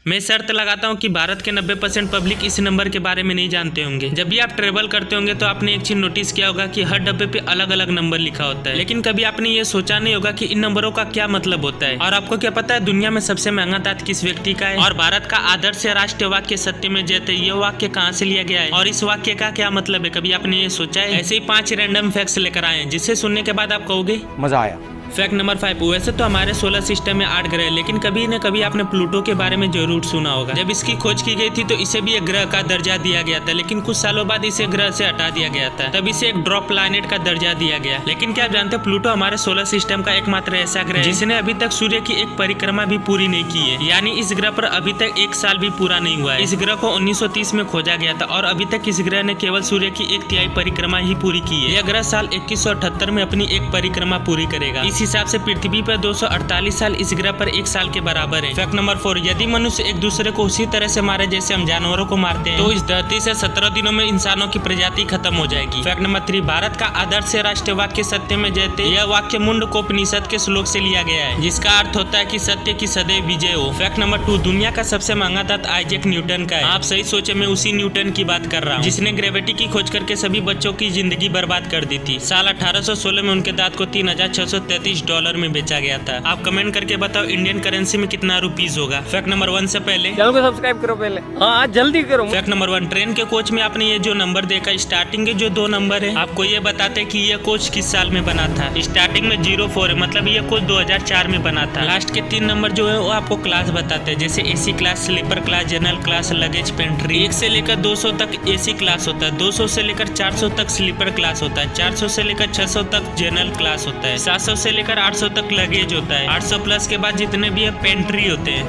मैं शर्त लगाता हूँ कि भारत के 90% पब्लिक इस नंबर के बारे में नहीं जानते होंगे। जब भी आप ट्रेवल करते होंगे तो आपने एक चीज नोटिस किया होगा कि हर डब्बे पे अलग अलग नंबर लिखा होता है, लेकिन कभी आपने ये सोचा नहीं होगा कि इन नंबरों का क्या मतलब होता है। और आपको क्या पता है दुनिया में सबसे महंगा दांत किस व्यक्ति का है? और भारत का आदर्श राष्ट्रीय वाक्य सत्य में जयते, ये वाक्य कहाँ से लिया गया है और इस वाक्य का क्या मतलब है? कभी आपने ये सोचा है? ऐसे ही 5 रैंडम फैक्ट्स लेकर आए हैं जिसे सुनने के बाद आप कहोगे मजा आया। Fact number 5। वैसे तो हमारे सोलर सिस्टम में 8 ग्रह है, लेकिन कभी न कभी आपने प्लूटो के बारे में जरूर सुना होगा। जब इसकी खोज की गई थी तो इसे भी एक ग्रह का दर्जा दिया गया था, लेकिन कुछ सालों बाद इसे ग्रह से हटा दिया गया था। तब इसे एक ड्रॉप प्लैनेट का दर्जा दिया गया। लेकिन क्या आप जानते हैं प्लूटो हमारे सोलर सिस्टम का एकमात्र ऐसा ग्रह है जिसने अभी तक सूर्य की एक परिक्रमा भी पूरी नहीं की है। यानी इस ग्रह पर अभी तक 1 साल भी पूरा नहीं हुआ है। इस ग्रह को 1930 में खोजा गया था और अभी तक इस ग्रह ने केवल सूर्य की 1/3 परिक्रमा ही पूरी की है। यह ग्रह साल 2178 में अपनी एक परिक्रमा पूरी करेगा। इस हिसाब से पृथ्वी पर 248 साल इस ग्रह पर 1 साल के बराबर है। Fact number 4। यदि मनुष्य एक दूसरे को उसी तरह से मारे जैसे हम जानवरों को मारते हैं तो इस धरती से 17 दिनों में इंसानों की प्रजाति खत्म हो जाएगी। Fact number 3। भारत का आदर्श राष्ट्रीय वाक्य सत्य में जयते, यह वाक्य मुंडकोपनिषद के श्लोक से लिया गया है जिसका अर्थ होता है कि सत्य की सदैव विजय हो। Fact number 2। दुनिया का सबसे महंगा दांत आइजैक न्यूटन का है। आप सही सोचे, मैं उसी न्यूटन की बात कर रहा हूँ जिसने ग्रेविटी की खोज करके सभी बच्चों की जिंदगी बर्बाद कर दी थी। साल 1816 में उनके दांत को $3633 में बेचा गया था। आप कमेंट करके बताओ इंडियन करेंसी में कितना रुपीस होगा। फैक्ट नंबर 1 से पहले चैनल को सब्सक्राइब करो पहले। हाँ जल्दी करो। Fact number 1। ट्रेन के कोच में आपने ये जो नंबर देखा, स्टार्टिंग के जो 2 नंबर है आपको ये बताते कि ये कोच किस साल में बना था। स्टार्टिंग में 04 है, मतलब ये कोच 2004 में बना था। लास्ट के 3 नंबर जो है वो आपको क्लास बताते हैं, जैसे AC class, sleeper class, general class, luggage pantry. 1 से लेकर 200 तक एसी क्लास होता है, 200 से लेकर 400 तक स्लीपर क्लास होता है, 400 से लेकर 600 तक जनरल क्लास होता है, 700 से लेकर 800 तक लगेज होता है, 800 प्लस के बाद जितने भी है पेंट्री होते हैं।